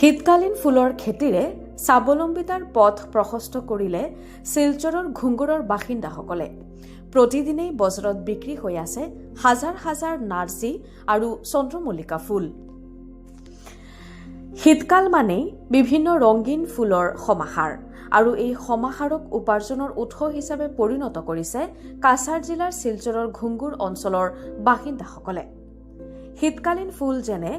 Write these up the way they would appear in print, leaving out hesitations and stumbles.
শীতকালীন ফুলৰ খেতিৰে স্বাৱলম্বিতাৰ পথ প্ৰশস্ত কৰিলে শিলচৰৰ ঘুংগুৰৰ বাসিন্দাসকলে। প্ৰতিদিনেই বজাৰত বিক্ৰী হৈ আছে হাজাৰ হাজাৰ নাৰ্জী আৰু চন্দ্ৰমল্লিকা ফুল। শীতকাল মানেই বিভিন্ন ৰঙীন ফুলৰ সমাহাৰ আৰু এই সমাহাৰক উপাৰ্জনৰ উৎস হিচাপে পৰিণত কৰিছে কাছাৰ জিলাৰ শিলচৰৰ ঘুংগুৰ অঞ্চলৰ বাসিন্দাসকলে। শীতকালীন ফুল যেনে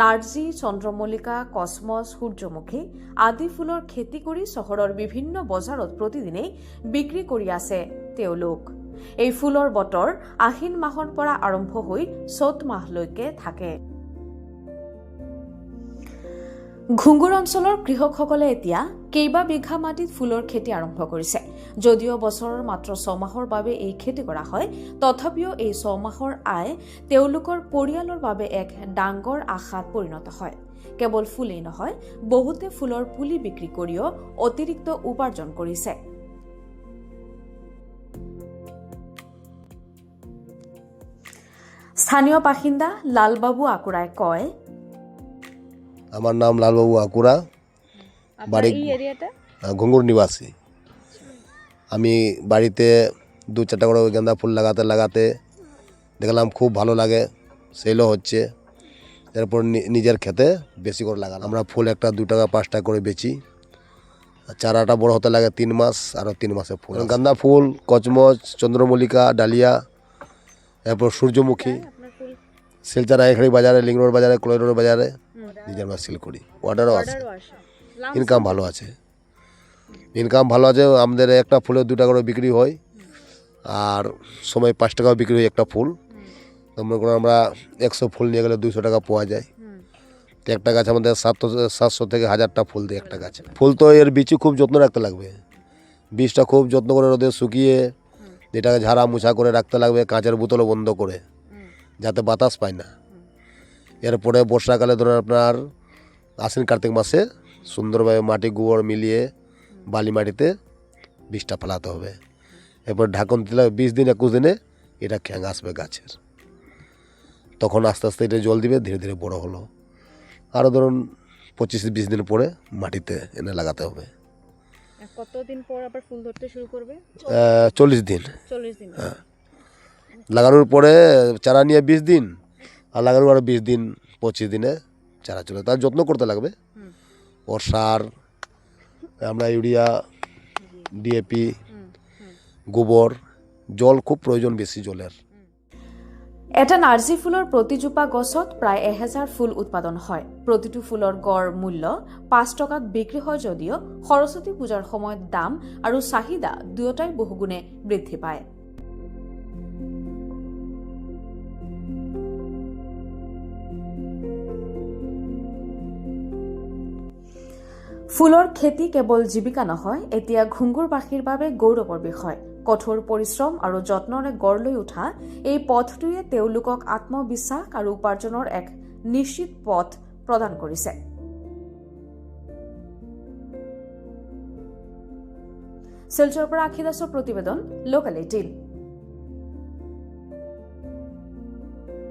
নাৰ্জী, চন্দ্ৰমল্লিকা, কসমছ, সূৰ্যমুখী আদি ফুলৰ খেতি কৰি চহৰৰ বিভিন্ন বজাৰত প্ৰতিদিনেই বিক্ৰী কৰি আছে তেওঁলোক। এই ফুলৰ বতৰ আহিন মাহৰ পৰা আৰম্ভ হৈ চ'ত মাহলৈকে থাকে। ঘুংগুৰ অঞ্চলৰ কৃষকসকলে এতিয়া কেইবা বিঘা মাটিত ফুলৰ খেতি আৰম্ভ কৰিছে। যদিও বছৰৰ মাত্ৰ 6 মাহৰ বাবে এই খেতি কৰা হয়, তথাপিও এই 6 মাহৰ আয় তেওঁলোকৰ পৰিয়ালৰ বাবে এক ডাঙৰ আশাত পৰিণত হয়। কেৱল ফুলেই নহয়, বহুতে ফুলৰ পুলি বিক্ৰী কৰিও অতিৰিক্ত উপাৰ্জন কৰিছে। স্থানীয় বাসিন্দা লালবাবু আকুৰাই কয়, আমার নাম লালবাবু আকুরা, বাড়ি ঘুঙ্গুর নিবাসী। আমি বাড়িতে 2-4টা করে গাঁদা ফুল লাগাতে দেখলাম খুব ভালো লাগে, সেলও হচ্ছে। এরপর নিজের খেতে বেশি করে লাগালাম। আমরা ফুল একটা 2 টাকা 5 টাকা করে বেচি। চারাটা বড় হতে লাগে 3 মাস, আরও 3 মাসে ফুল। গাঁদা ফুল, কচমচ, চন্দ্রমল্লিকা, ডালিয়া, এরপর সূর্যমুখী। শিলচর এখানে বাজারে, লিং রোড বাজারে, কলাই রোড বাজারে নিজের মাছ সেল করি। অর্ডারও আছে, ইনকাম ভালো আছে। আমাদের একটা ফুলে 2 টাকা করে বিক্রি হয়, আর সময় 5 টাকাও বিক্রি হয় একটা ফুল। মনে করুন আমরা 100 ফুল নিয়ে গেলে 200 টাকা পাওয়া যায়। তো একটা গাছ আমাদের 700 থেকে 1000টা ফুল দেয় একটা গাছে। ফুল তো এর বীজও খুব যত্ন রাখতে লাগবে। বীজটা খুব যত্ন করে রোদে শুকিয়ে এটাকে ঝাড়া মুছা করে রাখতে লাগবে, কাঁচের বোতলও বন্ধ করে, যাতে বাতাস পায় না। এরপরে বর্ষাকালে ধরুন আপনার আশ্বিন কার্তিক মাসে সুন্দরভাবে মাটি গোবর মিলিয়ে বালি মাটিতে বীজটা ফেলাতে হবে। এরপর ঢাকন দিলে 20 দিন 21 দিনে এটা খ্যাং আসবে গাছের। তখন আস্তে আস্তে এটা জল দিবে, ধীরে ধীরে বড় হলো। আরও ধরুন 25-20 দিন পরে মাটিতে এনে লাগাতে হবে। কতদিন পর আবার ফুল ধরতে শুরু করবে? 40 দিন। 40 দিন। হ্যাঁ, লাগানোর পরে চারা নিয়ে 20 দিন, আর লাগানোর আরও 20 দিন 25 দিনে চারা চলে। তার যত্ন করতে লাগবে। ওর সার আমরা ইউরিয়া, ডিএপি, গোবর, জল খুব প্রয়োজন বেশি জলের। এটা নাৰ্জী ফুলৰ প্ৰতিজোপা গছত প্ৰায় 1000 ফুল উৎপাদন হয়। প্ৰতিটো ফুলৰ গড় মূল্য 5 টকাত বিক্ৰী হয় যদিও সৰস্বতী পূজাৰ সময়ত দাম আৰু চাহিদা দুয়োটাই বহুগুণে বৃদ্ধি পায়। ফুলৰ খেতি কেৱল জীৱিকা নহয়, এতিয়া ঘুংগুৰবাসীৰ বাবে গৌৰৱৰ বিষয়। কঠোৰ পৰিশ্ৰম আৰু যত্নৰে গঢ় লৈ উঠা এই পথটোৱে তেওঁলোকক আত্মবিশ্বাস আৰু উপাৰ্জনৰ এক নিশ্চিত পথ প্ৰদান কৰিছে। শিলচৰৰ পৰা আখি দাসৰ প্ৰতিবেদন, লোকেল 18।